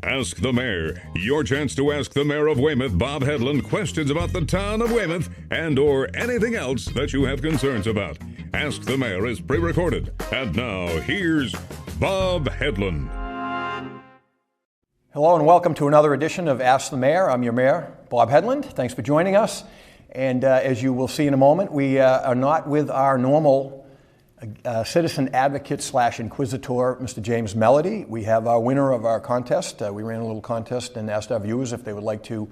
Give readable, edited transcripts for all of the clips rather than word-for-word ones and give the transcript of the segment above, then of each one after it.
Ask the Mayor, your chance to ask the Mayor of Weymouth, Bob Hedlund, questions about the town of Weymouth and or anything else that you have concerns about. Ask the Mayor is pre-recorded. And now, here's Bob Hedlund. Hello and welcome to another edition of Ask the Mayor. I'm your Mayor, Bob Hedlund. Thanks for joining us. And as you will see in a moment, we are not with our normal citizen advocate / inquisitor, Mr. James Melody. We have our winner of our contest. We ran a little contest and asked our viewers if they would like to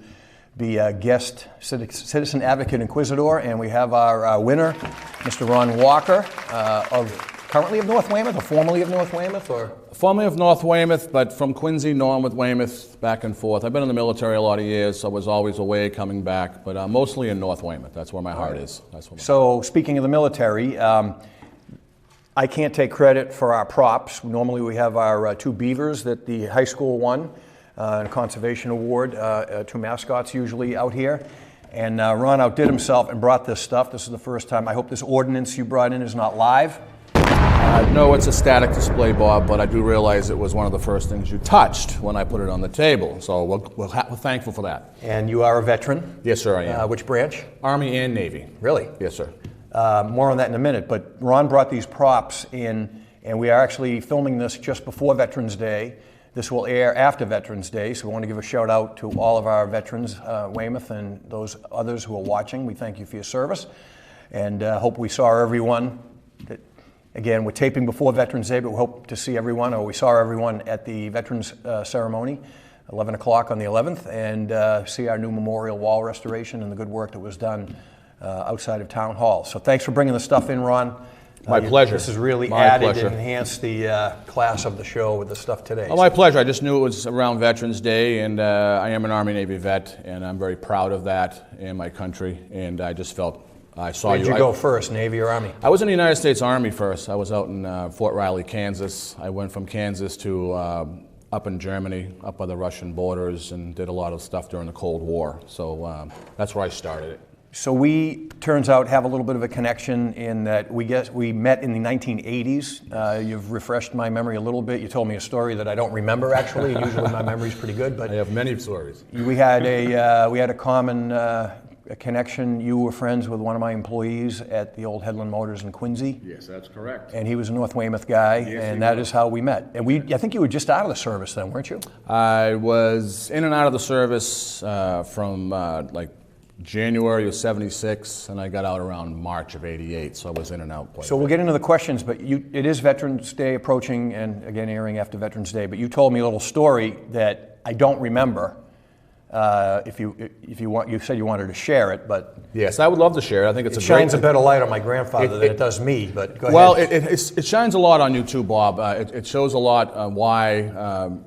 be a guest citizen advocate inquisitor. And we have our winner, Mr. Ron Walker, currently of North Weymouth, or formerly of North Weymouth, or? Formerly of North Weymouth, but from Quincy, Norwood, Weymouth, back and forth. I've been in the military a lot of years, so I was always away, coming back, but mostly in North Weymouth. That's where my heart is. So, speaking of the military, I can't take credit for our props. Normally we have our two beavers that the high school won, a conservation award, two mascots usually out here. And Ron outdid himself and brought this stuff. This is the first time. I hope this ordinance you brought in is not live. No, it's a static display, Bob, but I do realize it was one of the first things you touched when I put it on the table. So we're thankful for that. And you are a veteran? Yes, sir, I am. Which branch? Army and Navy. Really? Yes, sir. More on that in a minute, but Ron brought these props in, and we are actually filming this just before Veterans Day. This will air after Veterans Day, so we want to give a shout out to all of our veterans, Weymouth, and those others who are watching. We thank you for your service, and hope we saw everyone. Again, we're taping before Veterans Day, but we hope to see everyone, or we saw everyone at the Veterans ceremony, 11 o'clock on the 11th, and see our new memorial wall restoration and the good work that was done outside of Town Hall. So thanks for bringing the stuff in, Ron. My pleasure. This has really and enhanced the class of the show with the stuff today. Oh, my pleasure. I just knew it was around Veterans Day, and I am an Army-Navy vet, and I'm very proud of that in my country, and I just felt I saw Where did you go first, Navy or Army? I was in the United States Army first. I was out in Fort Riley, Kansas. I went from Kansas to up in Germany, up by the Russian borders, and did a lot of stuff during the Cold War. So that's where I started it. So we, turns out, have a little bit of a connection in that we met in the 1980s. You've refreshed my memory a little bit. You told me a story that I don't remember, actually. Usually my memory's pretty good, but I have many stories. We had a common connection. You were friends with one of my employees at the old Hedlund Motors in Quincy. Yes, that's correct. And he was a North Weymouth guy, yes, and that is how we met. And I think you were just out of the service then, weren't you? I was in and out of the service from like January of '76, and I got out around March of '88, so I was in and out quite a bit. We'll get into the questions, but it is Veterans Day approaching, and again airing after Veterans Day, but you told me a little story that I don't remember. If you want, you said you wanted to share it, but yes, I would love to share it. I think it shines a better light on my grandfather than it does me. But go ahead. Well, it shines a lot on you too, Bob. It shows a lot why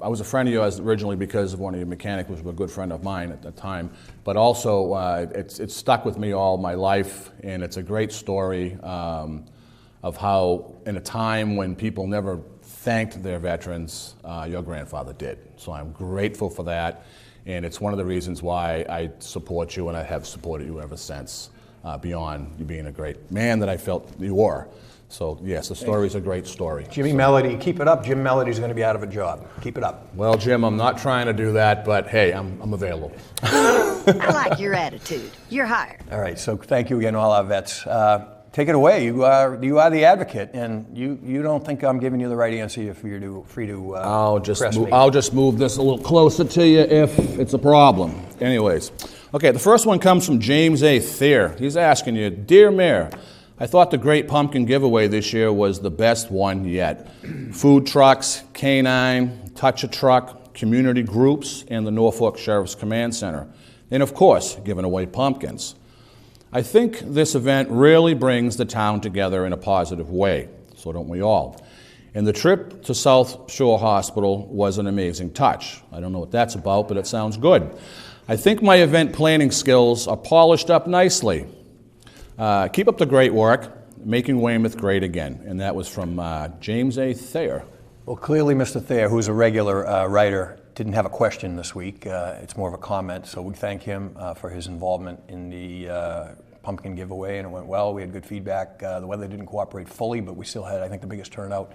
I was a friend of yours originally because of one of your mechanics, which was a good friend of mine at the time. But also, it's stuck with me all my life, and it's a great story of how, in a time when people never thanked their veterans, your grandfather did. So I'm grateful for that. And it's one of the reasons why I support you, and I have supported you ever since, beyond you being a great man that I felt you were. So, yes, the story's a great story. Jimmy Melody, keep it up. Jim Melody's going to be out of a job. Keep it up. Well, Jim, I'm not trying to do that, but hey, I'm available. I like your attitude. You're hired. All right, so thank you again, all our vets. Take it away. You are the advocate, and you don't think I'm giving you the right answer if you're free to I'll just move this a little closer to you if it's a problem. Anyways, okay, the first one comes from James A. Thayer. He's asking you, Dear Mayor, I thought the Great Pumpkin Giveaway this year was the best one yet. Food trucks, canine, touch-a-truck, community groups, and the Norfolk Sheriff's Command Center. And of course, giving away pumpkins. I think this event really brings the town together in a positive way, so don't we all? And the trip to South Shore Hospital was an amazing touch. I don't know what that's about, but it sounds good. I think my event planning skills are polished up nicely. Keep up the great work, making Weymouth great again. And that was from James A. Thayer. Well, clearly Mr. Thayer, who's a regular writer, didn't have a question this week. It's more of a comment, so we thank him for his involvement in the pumpkin giveaway, and it went well. We had good feedback. The weather didn't cooperate fully, but we still had, I think, the biggest turnout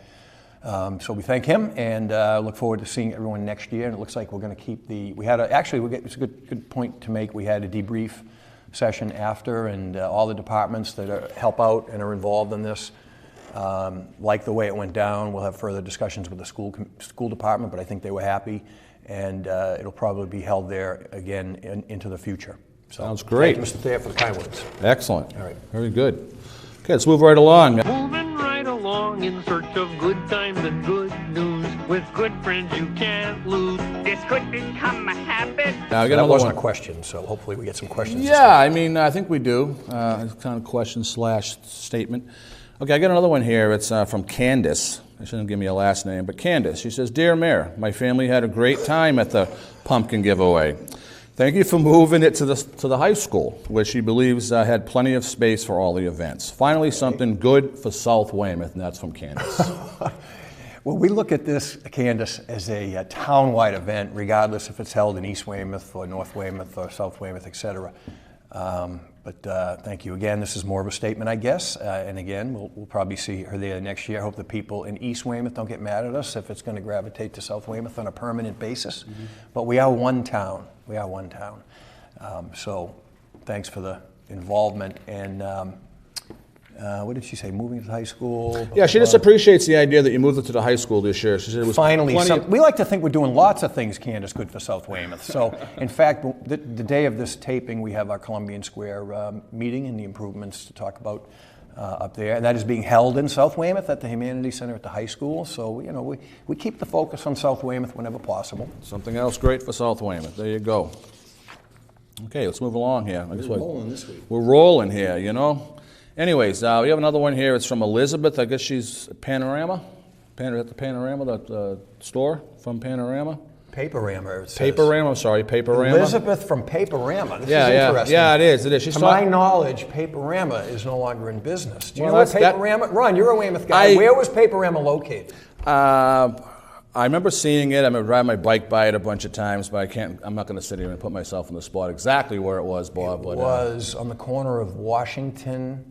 So we thank him and look forward to seeing everyone next year. And it looks like we're going to keep it's a good point to make. We had a debrief session after, and all the departments that help out and are involved in this like the way it went down. We'll have further discussions with the school department, but I think they were happy, and it'll probably be held there again into the future. So, sounds great. Thank you, Mr. Thayer, for the kind words. Excellent. All right. Very good. Okay, let's move right along. Moving right along in search of good times and good news. With good friends you can't lose. This could become a habit. Now, That wasn't a question, so hopefully we get some questions. Yeah, I mean, I think we do. It's kind of question / statement. Okay, I got another one here. It's from Candace. She didn't give me a last name, but Candace. She says, "Dear Mayor, my family had a great time at the pumpkin giveaway. Thank you for moving it to the high school, which she believes had plenty of space for all the events. Finally, something good for South Weymouth," and that's from Candace. Well, we look at this, Candace, as a town-wide event, regardless if it's held in East Weymouth or North Weymouth or South Weymouth, et cetera. But thank you again. This is more of a statement, I guess. And again, we'll probably see her there next year. I hope the people in East Weymouth don't get mad at us if it's going to gravitate to South Weymouth on a permanent basis. Mm-hmm. But we are one town. We are one town. So thanks for the involvement. And what did she say? Moving to the high school? Yeah, she just appreciates the idea that you moved it to the high school this year. She said it was finally we like to think we're doing lots of things, Candace, good for South Weymouth. So, in fact, the day of this taping, we have our Columbian Square meeting and the improvements to talk about up there. And that is being held in South Weymouth at the Humanities Center at the high school. So, you know, we keep the focus on South Weymouth whenever possible. Something else great for South Weymouth. There you go. Okay, let's move along here. We're rolling this week. We're rolling here, you know. Anyways, we have another one here. It's from Elizabeth. I guess she's at Panorama. At the Panorama, the store from Panorama. Paperama. Paperama, I'm sorry, Paperama. Elizabeth from Paperama. This is interesting. Yeah, it is. It is. She's to my knowledge, Paperama is no longer in business. Do you know Well, where Paperama? Ron, you're a Weymouth guy. Where was Paperama located? I remember seeing it. I remember riding my bike by it a bunch of times, but I'm not going to sit here and put myself on the spot exactly where it was, Bob. It was on the corner of Washington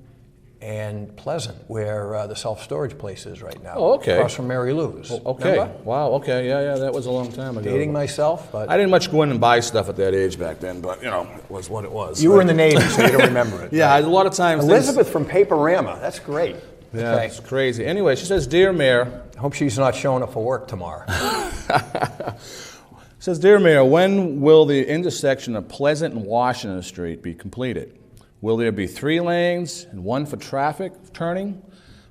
and Pleasant, where the self-storage place is right now. Oh, okay. Across from Mary Lou's. Okay. Remember? Wow. Okay. Yeah. That was a long time ago. Dating myself, but I didn't much go in and buy stuff at that age back then, but you know, it was what it was. You were in the Navy, so you don't remember it. Yeah, right? A lot of times. Elizabeth from Paperama. That's great. Yeah, okay. It's crazy. Anyway, she says, "Dear Mayor." I hope she's not showing up for work tomorrow. Says, "Dear Mayor, when will the intersection of Pleasant and Washington Street be completed? Will there be 3 lanes and 1 for traffic turning?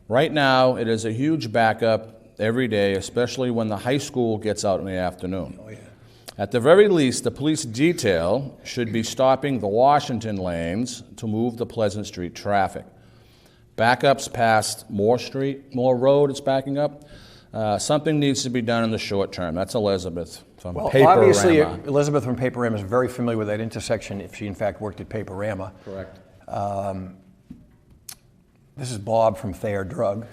Right now, it is a huge backup every day, especially when the high school gets out in the afternoon. Oh, yeah. At the very least, the police detail should be stopping the Washington lanes to move the Pleasant Street traffic. Backups past Moore Road, it's backing up. Something needs to be done in the short term." That's Elizabeth from Paperama. Obviously, Elizabeth from Paperama is very familiar with that intersection if she, in fact, worked at Paperama. Correct. This is Bob from Thayer Drug.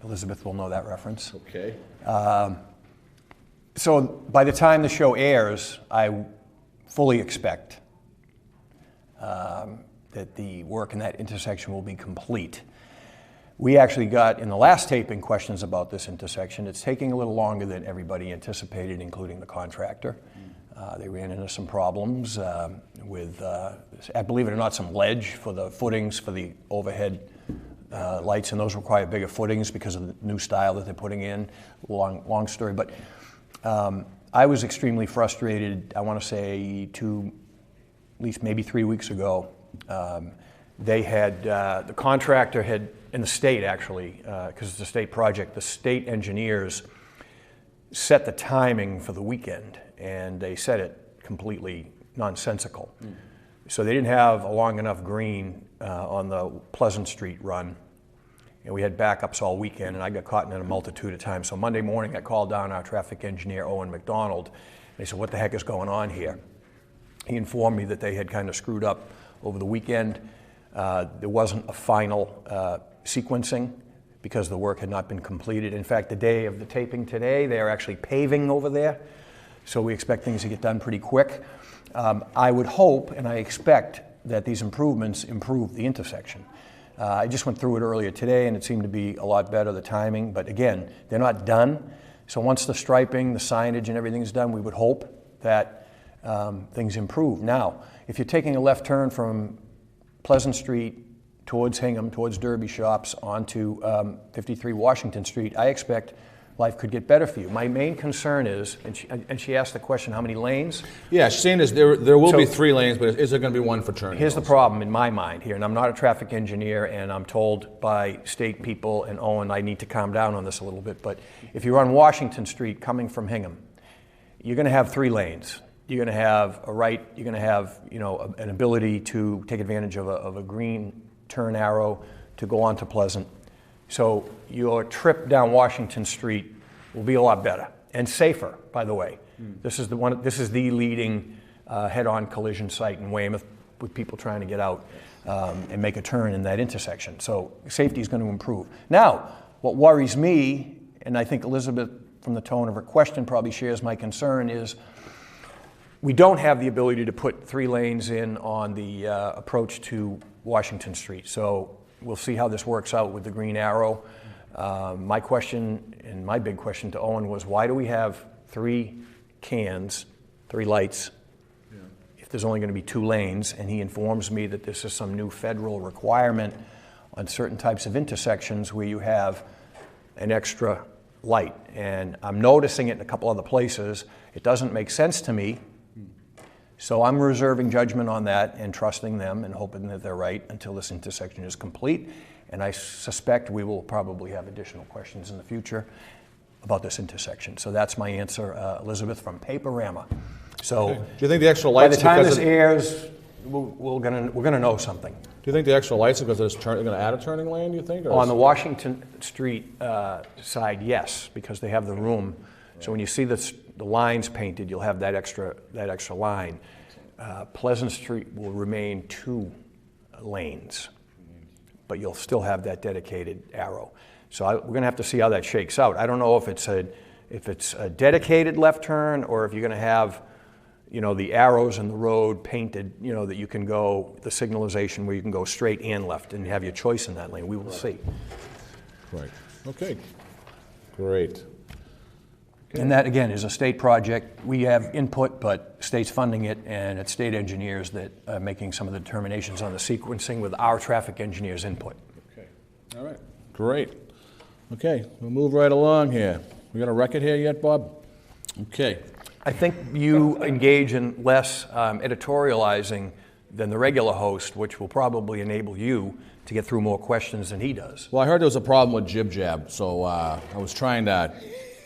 Elizabeth will know that reference. Okay. So by the time the show airs, I fully expect that the work in that intersection will be complete. We actually got, in the last taping, questions about this intersection. It's taking a little longer than everybody anticipated, including the contractor. They ran into some problems with, believe it or not, some ledge for the footings for the overhead lights, and those require bigger footings because of the new style that they're putting in. Long story, but I was extremely frustrated. I want to say at least maybe 3 weeks ago. They had the contractor had, in the state actually, because it's a state project, the state engineers set the timing for the weekend, and they set it completely nonsensical. So they didn't have a long enough green on the Pleasant Street run, and we had backups all weekend, and I got caught in a multitude of times. So Monday morning I called down our traffic engineer, Owen McDonald, and they said, "What the heck is going on here?" He informed me that they had kind of screwed up over the weekend. There wasn't a final sequencing because the work had not been completed. In fact, the day of the taping today, they are actually paving over there, so we expect things to get done pretty quick. I would hope and I expect that these improvements improve the intersection. I just went through it earlier today, and it seemed to be a lot better, the timing. But again, they're not done. So once the striping, the signage, and everything is done, we would hope that things improve. Now, if you're taking a left turn from Pleasant Street towards Hingham, towards Derby Shops, onto 53 Washington Street, I expect life could get better for you. My main concern is, and she asked the question, how many lanes? Yeah, she's saying there will be 3 lanes, but is there going to be one for turning? Here's the problem in my mind here, and I'm not a traffic engineer, and I'm told by state people and Owen I need to calm down on this a little bit, but if you're on Washington Street coming from Hingham, you're going to have 3 lanes. You're going to have a right, you're going to have an ability to take advantage of a green turn arrow to go on to Pleasant. So your trip down Washington Street will be a lot better and safer, by the way. This is the leading head-on collision site in Weymouth with people trying to get out and make a turn in that intersection. So safety is going to improve. Now, what worries me, and I think Elizabeth, from the tone of her question, probably shares my concern, is we don't have the ability to put 3 lanes in on the approach to Washington Street. So we'll see how this works out with the green arrow. My question, and my big question to Owen, was why do we have 3 cans, 3 lights, if there's only going to be 2 lanes? And he informs me that this is some new federal requirement on certain types of intersections where you have an extra light. And I'm noticing it in a couple other places. It doesn't make sense to me. So I'm reserving judgment on that and trusting them and hoping that they're right until this intersection is complete. And I suspect we will probably have additional questions in the future about this intersection. So that's my answer, Elizabeth, from Paperama. So Okay. Do you think the extra lights? by the time this airs, we're gonna know something. Do you think the extra lights are because they're going to add a turning lane? Do you think? Or On the Washington Street side, yes, because they have the room. So when you see the lines painted, you'll have that extra line. Pleasant Street will remain 2 lanes, but you'll still have that dedicated arrow. So we're going to have to see how that shakes out. I don't know if it's a dedicated left turn or if you're going to have, the arrows in the road painted, that you can go, the signalization where you can go straight and left and have your choice in that lane. We will see. Right. Okay. Great. And that, again, is a state project. We have input, but state's funding it, and it's state engineers that are making some of the determinations on the sequencing with our traffic engineers' input. Okay. All right. Great. Okay. We'll move right along here. We got a record here yet, Bob? Okay. I think you engage in less editorializing than the regular host, which will probably enable you to get through more questions than he does. Well, I heard there was a problem with Jib Jab, so I was trying to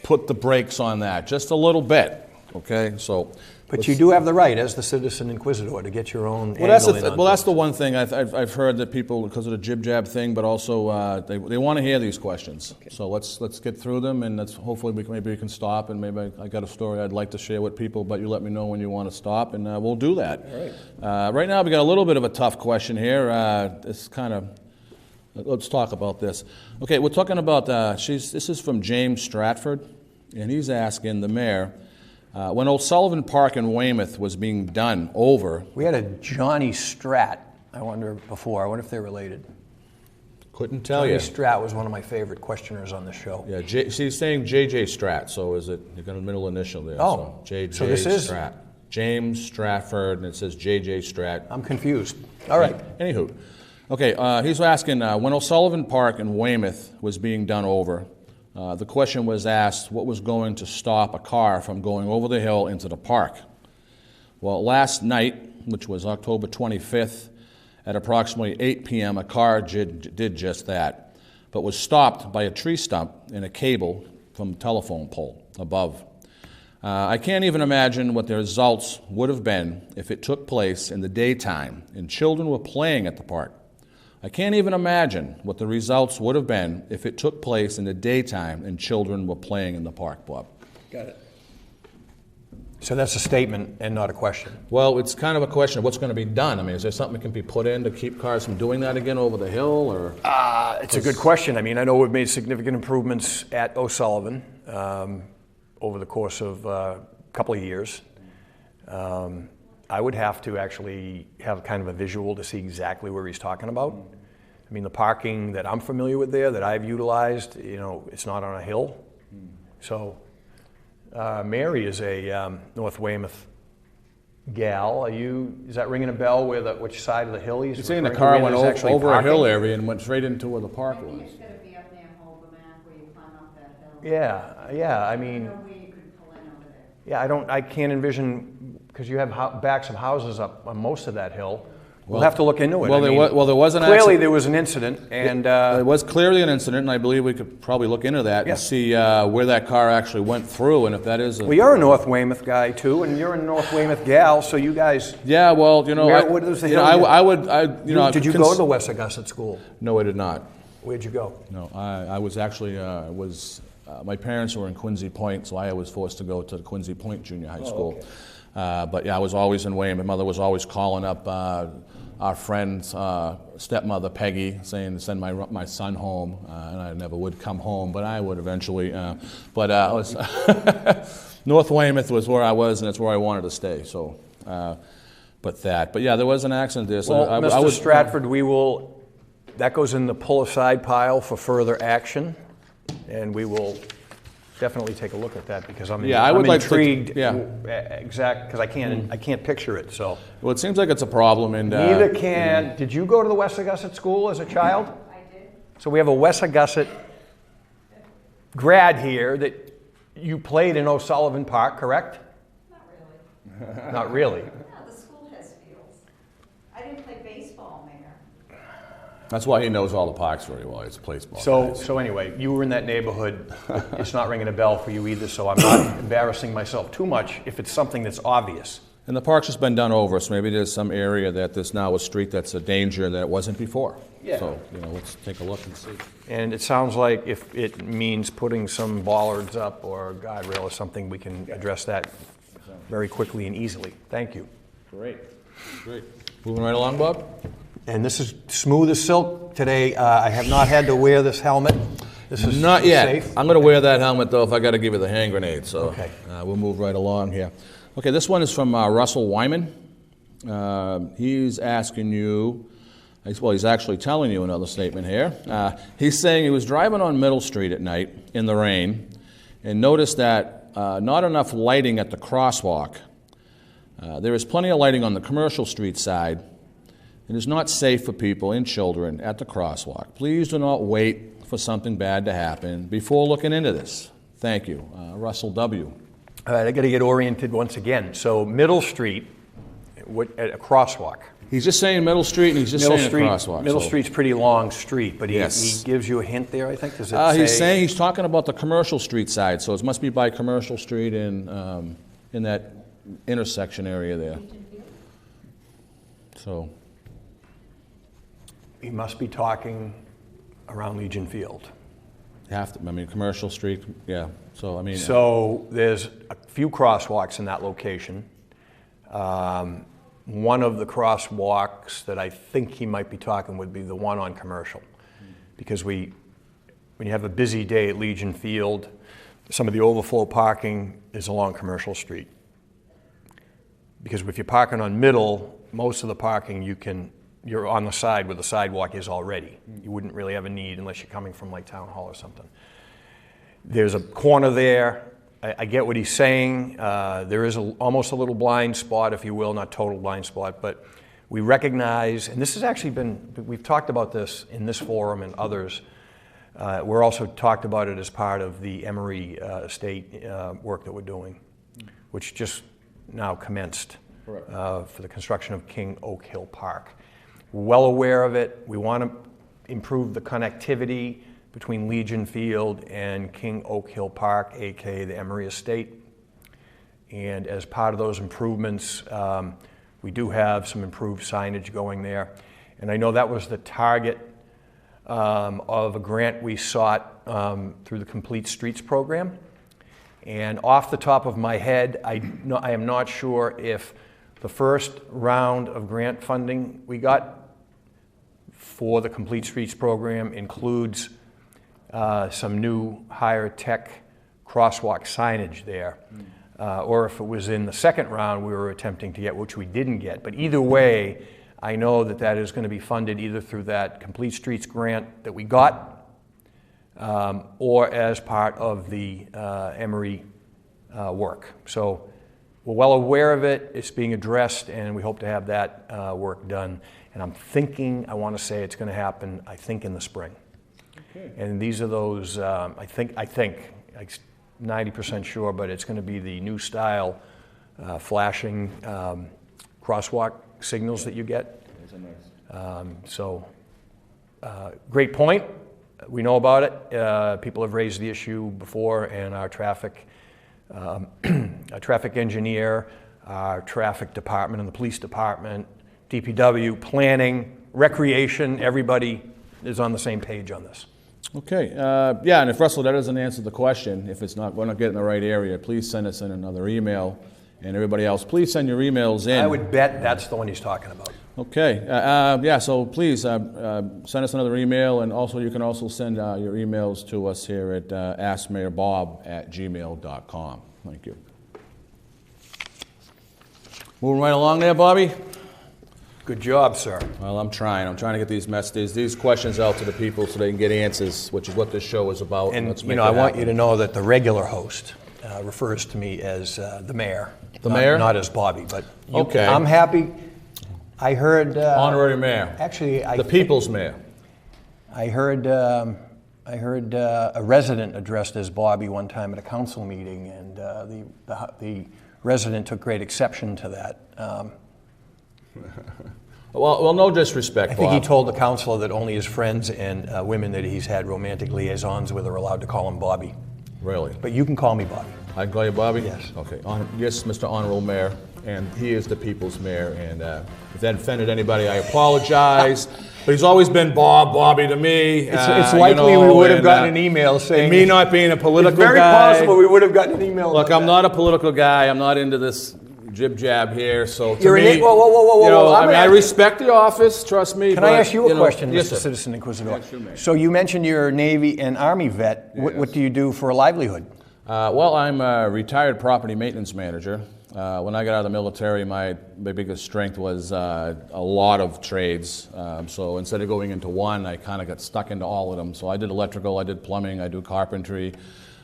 put the brakes on that just a little bit. Okay, so. But you do have the right, as the citizen inquisitor, to get your own. Well, that's the one thing I've heard that people, because of the Jib Jab thing, but also they want to hear these questions. Okay. So let's get through them, and hopefully maybe we can stop, and maybe I got a story I'd like to share with people, but you let me know when you want to stop, and we'll do that. All right. Right now we got a little bit of a tough question here. It's kind of. Let's talk about this. Okay, we're talking about, this is from James Stratford, and he's asking the mayor, when O'Sullivan Park in Weymouth was being done over. We had a Johnny Strat, I wonder if they're related. Couldn't tell you. Johnny Strat was one of my favorite questioners on the show. Yeah, she's saying J.J. Strat, so is it, you got a middle initial there. Oh, so J.J. so this is Strat. James Stratford, and it says J.J. Strat. I'm confused. All right. Anywho. Okay, he's asking, when O'Sullivan Park in Weymouth was being done over, the question was asked, what was going to stop a car from going over the hill into the park? Well, last night, which was October 25th, at approximately 8 p.m., a car did just that, but was stopped by a tree stump and a cable from a telephone pole above. I can't even imagine what the results would have been if it took place in the daytime and children were playing at the park. I can't even imagine what the results would have been if it took place in the daytime and children were playing in the park, Bob. Got it. So that's a statement and not a question. Well, it's kind of a question of what's going to be done. I mean, is there something that can be put in to keep cars from doing that again over the hill? Or it's a good question. I mean, I know we've made significant improvements at O'Sullivan over the course of a couple of years. I would have to actually have kind of a visual to see exactly where he's talking about. I mean, the parking that I'm familiar with there, that I've utilized, it's not on a hill. So Mary is a North Weymouth gal. Is that ringing a bell which side of the hill he's You're saying the referring to car where went there's actually over a parking? hill area and went straight into where the park I think was. it's gotta be up near Holbrook where you climb up that hill. Yeah, I I mean, don't know where you could pull in over there. yeah, I can't envision, because you have backs of houses up on most of that hill. We'll have to look into it. Well, there was an clearly accident. there was an incident, and There was clearly an incident, and I believe we could probably look into that Yeah. and see where that car actually went through, and if that is. well, you're a North Weymouth guy too, and you're a North Weymouth gal, so you guys. Yeah, well, What was the hill? I would, Did you go to the West Augusta School? No, I did not. Where'd you go? No, I was actually my parents were in Quincy Point, so I was forced to go to the Quincy Point Junior High School. Okay. But yeah, I was always in Weymouth. My mother was always calling up our friend's stepmother, Peggy, saying to send my son home, and I never would come home, but I would eventually. North Weymouth was where I was, and that's where I wanted to stay. So, but yeah, there was an accident there. So Well, Mr. Stratford, that goes in the pull-aside pile for further action, and we will definitely take a look at that, because I'm intrigued. Because I can't picture it. So Well, it seems like it's a problem, and neither can. Did you go to the West Augusta School as a child? I did. So we have a West Augusta grad here that you played in O'Sullivan Park, correct? Not really. Not really. No, the school has fields. I didn't play baseball there. That's why he knows all the parks very well. He's a baseball. So anyway, you were in that neighborhood. It's not ringing a bell for you either, so I'm not embarrassing myself too much if it's something that's obvious. And the park's just been done over, so maybe there's some area that there's now a street that's a danger that it wasn't before. Yeah. So, let's take a look and see. And it sounds like if it means putting some bollards up or a guardrail or something, we can address that very quickly and easily. Thank you. Great. Moving right along, Bob? And this is smooth as silk today. I have not had to wear this helmet. This is Not yet. safe. I'm going to wear that helmet, though, if I got to give you the hand grenade. So Okay. We'll move right along here. Okay, this one is from Russell Wyman. He's asking you, well, he's actually telling you another statement here. He's saying he was driving on Middle Street at night in the rain and noticed that not enough lighting at the crosswalk. There is plenty of lighting on the commercial street side. It is not safe for people and children at the crosswalk. Please do not wait for something bad to happen before looking into this. Thank you. Russell W. All right, I got to get oriented once again. So Middle Street, at a crosswalk. He's just saying Middle Street, and he's just saying a crosswalk. Middle Street's a pretty long street, but he Yes. gives you a hint there, I think. Does it say? He's saying he's talking about the commercial street side, so it must be by Commercial Street in that intersection area there. So He must be talking around Legion Field. Commercial Street, yeah. So So there's a few crosswalks in that location. One of the crosswalks that I think he might be talking would be the one on Commercial, because when you have a busy day at Legion Field, some of the overflow parking is along Commercial Street. Because if you're parking on Middle, most of the parking you're on the side where the sidewalk is already. You wouldn't really have a need unless you're coming from like Town Hall or something. There's a corner there. I get what he's saying. There is almost a little blind spot, if you will, not total blind spot, but we recognize, and this has actually we've talked about this in this forum and others. We're also talked about it as part of the Emory Estate work that we're doing, which just now commenced for the construction of King Oak Hill Park. We're well aware of it. We want to improve the connectivity between Legion Field and King Oak Hill Park, aka the Emory Estate. And as part of those improvements, we do have some improved signage going there. And I know that was the target of a grant we sought through the Complete Streets program. And off the top of my head, I am not sure if the first round of grant funding we got for the Complete Streets program includes some new higher tech crosswalk signage there. Or if it was in the second round we were attempting to get, which we didn't get. But either way, I know that that is going to be funded either through that Complete Streets grant that we got or as part of the Emory work. So we're well aware of it, it's being addressed, and we hope to have that work done. And I'm thinking, I want to say it's going to happen, I think, in the spring. Okay. And these are those, I think, I'm 90% sure, but it's going to be the new style flashing crosswalk signals that you get. Great point. We know about it. People have raised the issue before, and our traffic engineer, our traffic department, and the police department, DPW, planning, recreation, everybody is on the same page on this. Okay, yeah, and if Russell, that doesn't answer the question, if it's not, we're not getting the right area, please send us in another email. And everybody else, please send your emails in. I would bet that's the one he's talking about. Okay, yeah, so please send us another email, and also you can also send your emails to us here at askmayorbob@gmail.com. Thank you. Moving right along there, Bobby? Good job, sir. Well, I'm trying to get these messages, these questions out to the people so they can get answers, which is what this show is about. And let's you make know, it I want happen. you to know that the regular host refers to me as the mayor. The mayor? Not as Bobby, but Okay. I'm happy. I heard... Honorary mayor. Actually, the people's mayor. I heard a resident addressed as Bobby one time at a council meeting, and the resident took great exception to that. Well, no disrespect, I think Bob. he told the councilor that only his friends and women that he's had romantic liaisons with are allowed to call him Bobby. Really? But you can call me Bobby. I can call you Bobby? Yes. Okay. Yes, Mr. Honorable Mayor, and he is the people's mayor, and if that offended anybody, I apologize. But he's always been Bobby to me. It's likely we would have gotten an email saying... And me not being a political guy. It's very possible we would have gotten an email. Look, I'm not a political guy. I'm not into this jib-jab here, so to You're me... whoa, you know, I mean, I ask- respect the office, trust me. Can I ask you a question, yes, Mr. sir. Citizen Inquisitor? Yes, you may. So you mentioned you're a Navy and Army vet. What do you do for a livelihood? Well, I'm a retired property maintenance manager. When I got out of the military, my biggest strength was a lot of trades. So instead of going into one, I kind of got stuck into all of them. So I did electrical, I did plumbing, I do carpentry.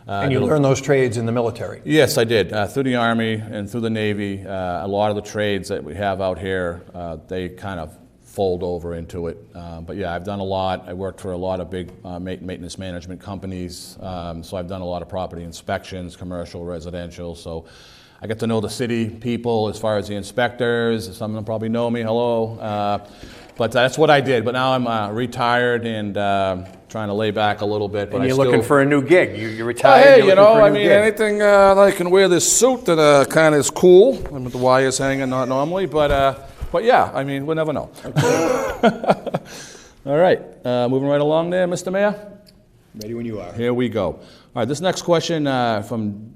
And you learned those trades in the military? Yes, I did. Through the Army and through the Navy, a lot of the trades that we have out here, they kind of fold over into it. But yeah, I've done a lot. I worked for a lot of big maintenance management companies. So I've done a lot of property inspections, commercial, residential. So I get to know the city people as far as the inspectors. Some of them probably know me. Hello. But that's what I did. But now I'm retired and trying to lay back a little bit. But And you're I still... looking for a new gig. You're retired. Hey, you're you looking know, for a I new mean, gig. anything I can wear this suit that kind of is cool. I mean, with the wires hanging, not normally, but yeah, I mean, we'll never know. All right, moving right along there, Mr. Mayor. Ready when you are. Here we go. All right, this next question from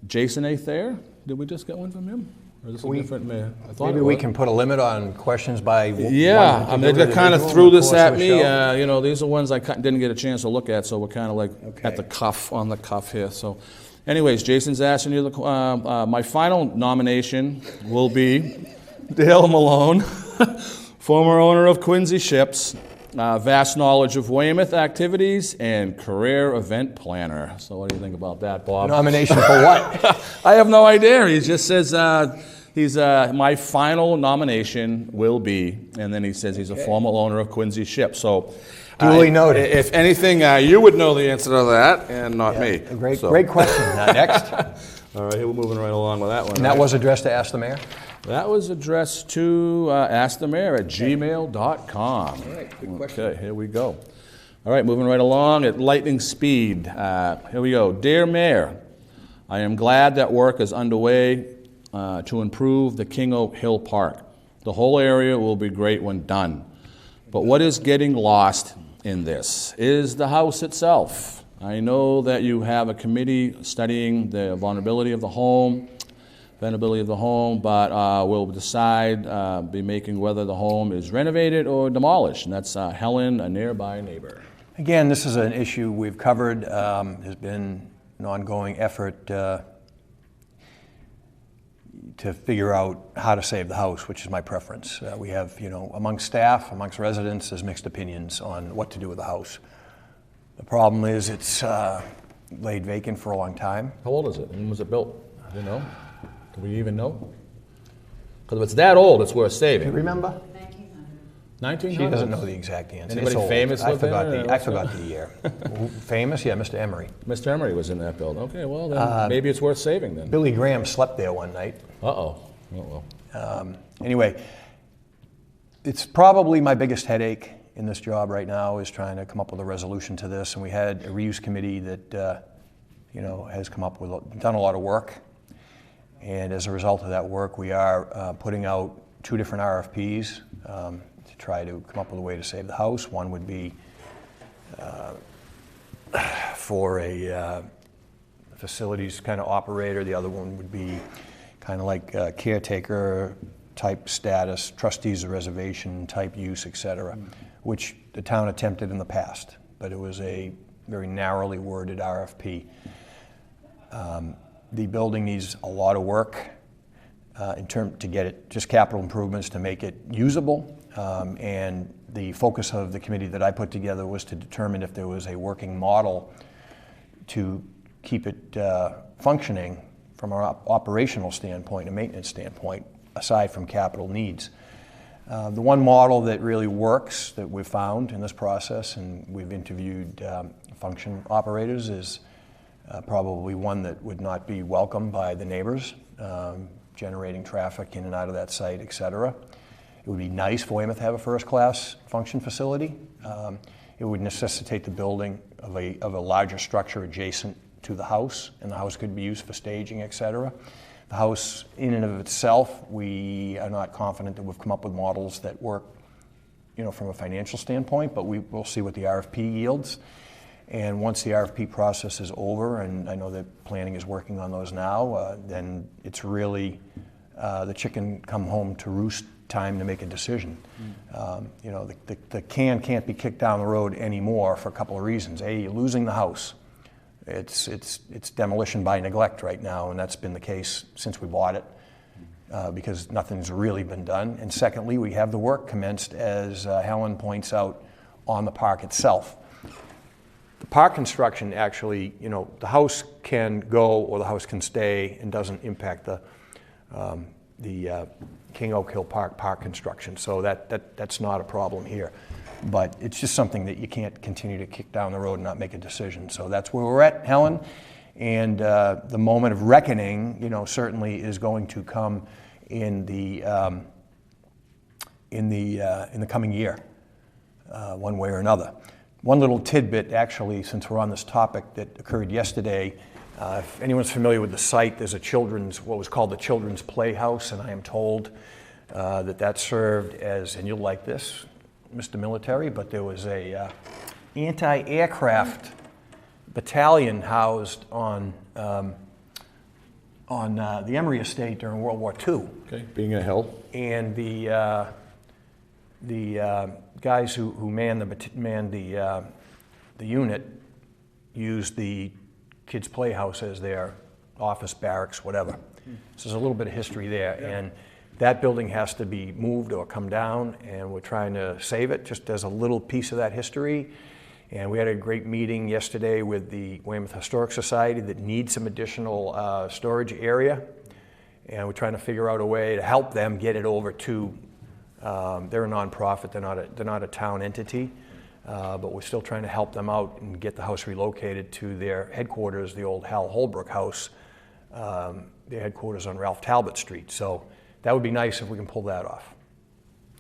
Jason A. Thayer. Did we just get one from him? Or is this a different mayor? I thought Maybe it we was. can put a limit on questions by Yeah, one I mean, they kind of individual threw in the this course at of the me. show. You know, these are ones I didn't get a chance to look at, so we're kind of like Okay. at the cuff, on the cuff here. So, anyways, Jason's asking you, my final nomination will be Dale Malone, former owner of Quincy Ships, vast knowledge of Weymouth activities, and career event planner. So what do you think about that, Bob? Nomination for what? I have no idea. He just says my final nomination will be, and then he says he's a former owner of Quincy Ships. So, Duly noted. If anything, you would know the answer to that, and not me. Great, So- great question. Now, next. All right, we're moving right along with that one. And that right? was addressed to Ask the Mayor? That was addressed to askthemayor@gmail.com. All right, good question. Okay, here we go. All right, moving right along at lightning speed. Here we go. Dear Mayor, I am glad that work is underway to improve the King Oak Hill Park. The whole area will be great when done. But what is getting lost in this is the house itself. I know that you have a committee studying the vulnerability of the home, but will decide, be making whether the home is renovated or demolished. And that's Helen, a nearby neighbor. Again, this is an issue we've covered. There's been an ongoing effort to figure out how to save the house, which is my preference. We have, amongst staff, amongst residents, there's mixed opinions on what to do with the house. The problem is it's laid vacant for a long time. How old is it? When was it built? Do you know? Do we even know? Because if it's that old, it's worth saving. Do you remember? 1900? She doesn't know the exact answer. Anybody It's old. famous I lived in forgot it, or I forgot the year. Famous? Yeah, Mr. Emery. Mr. Emery was in that building. Okay, well, then maybe it's worth saving then. Billy Graham slept there one night. Uh-oh. Oh, well. Anyway, it's probably my biggest headache in this job right now is trying to come up with a resolution to this. And we had a reuse committee that, has come up with, done a lot of work. And as a result of that work, we are putting out 2 different RFPs to try to come up with a way to save the house. One would be for a facilities kind of operator. The other one would be kind of like caretaker type status, trustees of reservation type use, et cetera, which the town attempted in the past, but it was a very narrowly worded RFP. The building needs a lot of work to get it, just capital improvements to make it usable. And the focus of the committee that I put together was to determine if there was a working model to keep it functioning from an operational standpoint, a maintenance standpoint, aside from capital needs. The one model that really works that we've found in this process, and we've interviewed function operators, is probably one that would not be welcomed by the neighbors, generating traffic in and out of that site, et cetera. It would be nice for Weymouth to have a first-class function facility. It would necessitate the building of a larger structure adjacent to the house, and the house could be used for staging, et cetera. The house, in and of itself, we are not confident that we've come up with models that work, from a financial standpoint, but we will see what the RFP yields. And once the RFP process is over, and I know that planning is working on those now, then it's really the chicken come home to roost time to make a decision. The can can't be kicked down the road anymore for a couple of reasons. A, you're losing the house. It's demolition by neglect right now, and that's been the case since we bought it, because nothing's really been done. And secondly, we have the work commenced, as Helen points out, on the park itself. The park construction actually, the house can go or the house can stay and doesn't impact the King Oak Hill Park construction. So that's not a problem here. But it's just something that you can't continue to kick down the road and not make a decision. So that's where we're at, Helen. And the moment of reckoning, certainly is going to come in the coming year, one way or another. One little tidbit, actually, since we're on this topic, that occurred yesterday. If anyone's familiar with the site, there's what was called the Children's Playhouse, and I am told that served as, and you'll like this, Mr. Military, but there was a anti-aircraft battalion housed on the Emery estate during World War II. Okay, being a hill. And the guys who manned the unit used the kids' playhouse as their office, barracks, whatever. So there's a little bit of history there. Yeah. And that building has to be moved or come down, and we're trying to save it just as a little piece of that history. And we had a great meeting yesterday with the Weymouth Historic Society that needs some additional storage area. And we're trying to figure out a way to help them get it over to, they're a nonprofit, they're not a town entity. But we're still trying to help them out and get the house relocated to their headquarters, the old Hal Holbrook house, their headquarters on Ralph Talbot Street. So that would be nice if we can pull that off.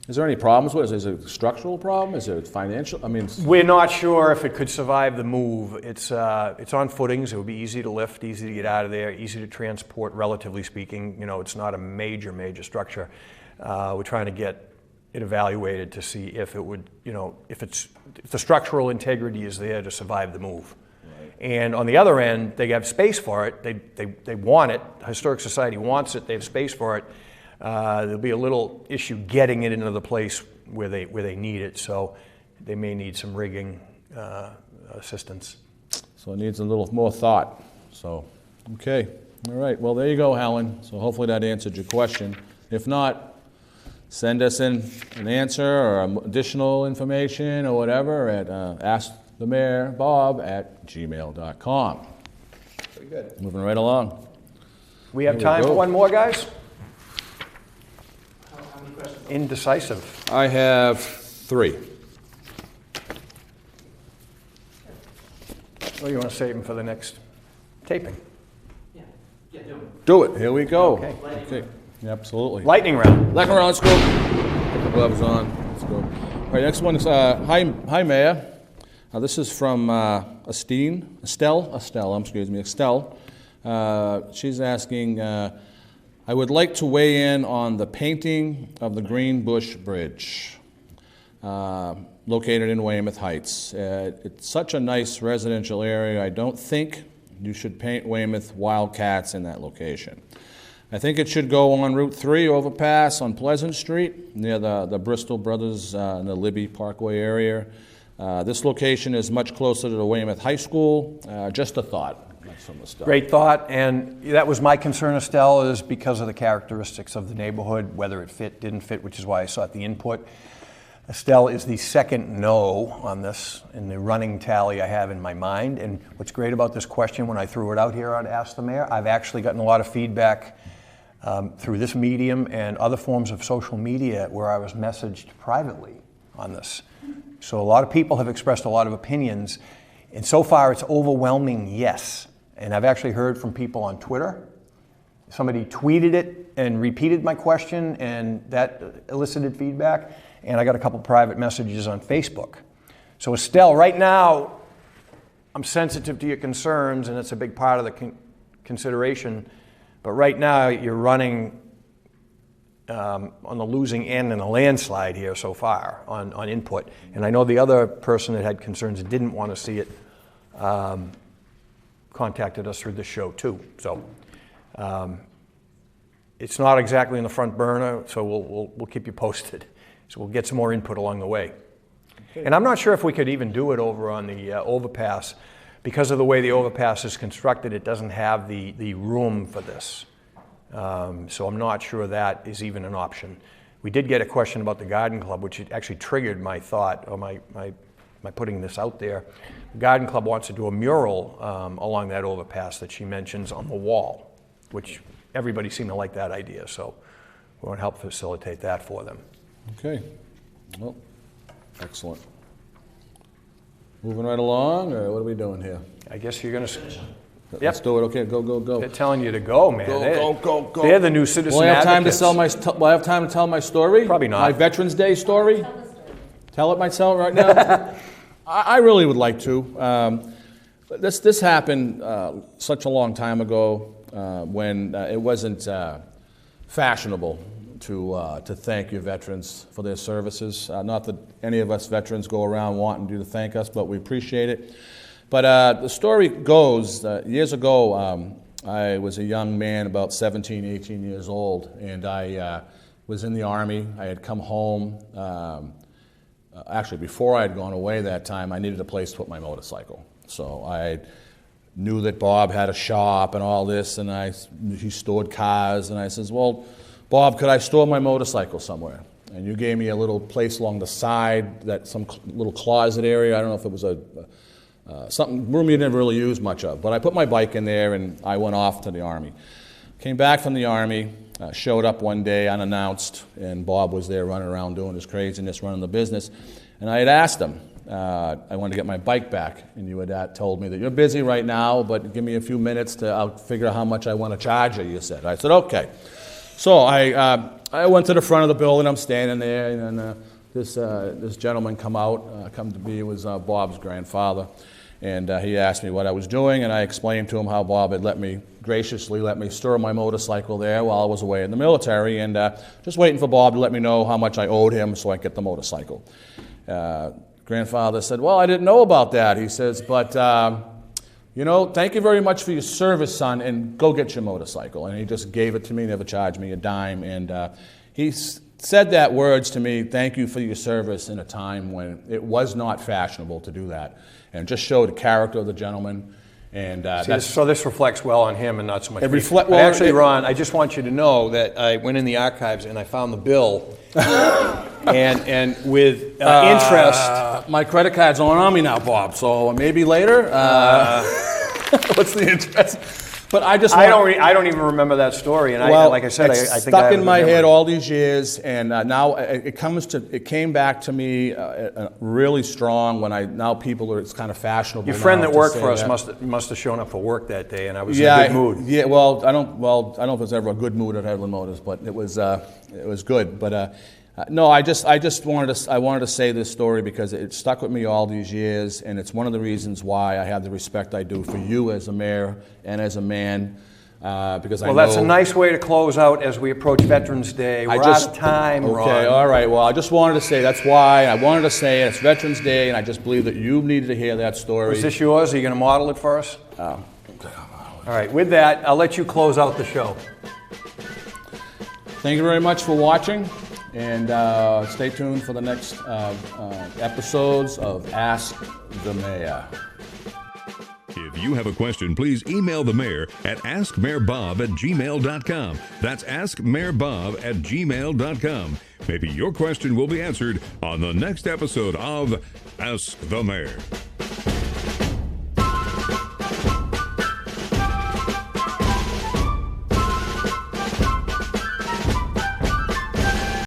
Is there any problems with it? Is it a structural problem? Is it financial? I mean, we're not sure if it could survive the move. It's on footings. It would be easy to lift, easy to get out of there, easy to transport, relatively speaking. It's not a major structure. We're trying to get it evaluated to see if it would, if the structural integrity is there to survive the move. Right. And on the other end, they have space for it. They want it. The Historic Society wants it. They have space for it. There'll be a little issue getting it into the place where they need it. So they may need some rigging assistance. So it needs a little more thought. So, okay. All right, well, there you go, Helen. So hopefully that answered your question. If not, send us in an answer or additional information or whatever at askthemayorbob@gmail.com. Very good. Moving right along. We have Here we time go. for one more, guys? How many questions? Indecisive. I have 3. Or you want to save them for the next taping? Yeah, do them. Do it. Here we go. Okay. Okay. Yeah, absolutely. Lightning round. Lightning round, let's go. Put the gloves on. Let's go. All right, next one is hi, Mayor. This is from Estelle. She's asking, I would like to weigh in on the painting of the Green Bush Bridge, located in Weymouth Heights. It's such a nice residential area. I don't think you should paint Weymouth Wildcats in that location. I think it should go on Route 3 overpass on Pleasant Street near the Bristol Brothers and the Libby Parkway area. This location is much closer to the Weymouth High School. Just a thought. That's from the stuff. Great thought, and that was my concern, Estelle, is because of the characteristics of the neighborhood, whether it fit, didn't fit, which is why I sought the input. Estelle is the second no on this in the running tally I have in my mind, and what's great about this question, when I threw it out here on Ask the Mayor, I've actually gotten a lot of feedback through this medium and other forms of social media where I was messaged privately on this. So a lot of people have expressed a lot of opinions, and so far it's overwhelming yes. And I've actually heard from people on Twitter. Somebody tweeted it and repeated my question, and that elicited feedback. And I got a couple private messages on Facebook. So Estelle, right now, I'm sensitive to your concerns, and it's a big part of the consideration. But right now, you're running on the losing end in a landslide here so far on input. And I know the other person that had concerns and didn't want to see it contacted us through this show too. So it's not exactly in the front burner, so we'll keep you posted. So we'll get some more input along the way. Okay. And I'm not sure if we could even do it over on the overpass. Because of the way the overpass is constructed, it doesn't have the room for this. So I'm not sure that is even an option. We did get a question about the garden club, which actually triggered my thought, or my putting this out there. The garden club wants to do a mural along that overpass that she mentions on the wall, which everybody seemed to like that idea. So we want to help facilitate that for them. Okay. Well, excellent. Moving right along, or what are we doing here? I guess you're going to... Let's do it. Okay, go. They're telling you to go, man. Go. They're the new citizen Will I have time to advocates. will I have time to tell my story? Probably not. My Veterans Day story? Tell it myself right now? I really would like to. This happened such a long time ago when it wasn't fashionable to thank your veterans for their services. Not that any of us veterans go around wanting you to thank us, but we appreciate it. But the story goes, years ago, I was a young man, about 17, 18 years old, and I was in the Army. I had come home. Actually, before I had gone away that time, I needed a place to put my motorcycle. So I knew that Bob had a shop and all this, and he stored cars, and I says, well, Bob, could I store my motorcycle somewhere? And you gave me a little place along the side, some little closet area. I don't know if it was something room you never really used much of, but I put my bike in there and I went off to the Army. Came back from the Army, showed up one day unannounced, and Bob was there running around doing his craziness, running the business. And I had asked him, I wanted to get my bike back, and you had told me that you're busy right now, but give me a few minutes I'll figure out how much I want to charge you, you said. I said, okay. So I went to the front of the building, I'm standing there, and this gentleman come to be, was Bob's grandfather. And he asked me what I was doing, and I explained to him how Bob had graciously let me store my motorcycle there while I was away in the military, and just waiting for Bob to let me know how much I owed him so I could get the motorcycle. Grandfather said, well, I didn't know about that. He says, but, thank you very much for your service, son, and go get your motorcycle. And he just gave it to me, never charged me a dime, and he said that words to me, thank you for your service, in a time when it was not fashionable to do that. And it just showed the character of the gentleman And So this reflects well on him and not so much It me. reflect- But well, actually, it- Ron, I just want you to know that I went in the archives and I found the bill, and with interest. my credit card's on me now, Bob. So maybe later. What's the interest? But I just I want- don't even remember that story, and Well, like I said, it's I think stuck I have in a my good head memory. all these years, and now it came back to me really strong when it's kind of fashionable. Your friend now that to worked say for us that. must have shown up for work that day, and I was Yeah, in a good mood. Yeah, well, I don't know if there's ever a good mood at Headland Motors, but it was good. But no, I wanted to say this story because it stuck with me all these years, and it's one of the reasons why I have the respect I do for you as a mayor and as a man. Because I know Well, that's a nice way to close out as we approach Veterans Day. We're out of time, Okay, Ron. all right. Well, I just wanted to say that's why I wanted to say it's Veterans Day, and I just believe that you needed to hear that story. Is this yours? Are you going to model it for us? Oh. All right, with that, I'll let you close out the show. Thank you very much for watching, and stay tuned for the next episodes of Ask the Mayor. If you have a question, please email the mayor at askmayorbob@gmail.com. That's askmayorbob@gmail.com. Maybe your question will be answered on the next episode of Ask the Mayor.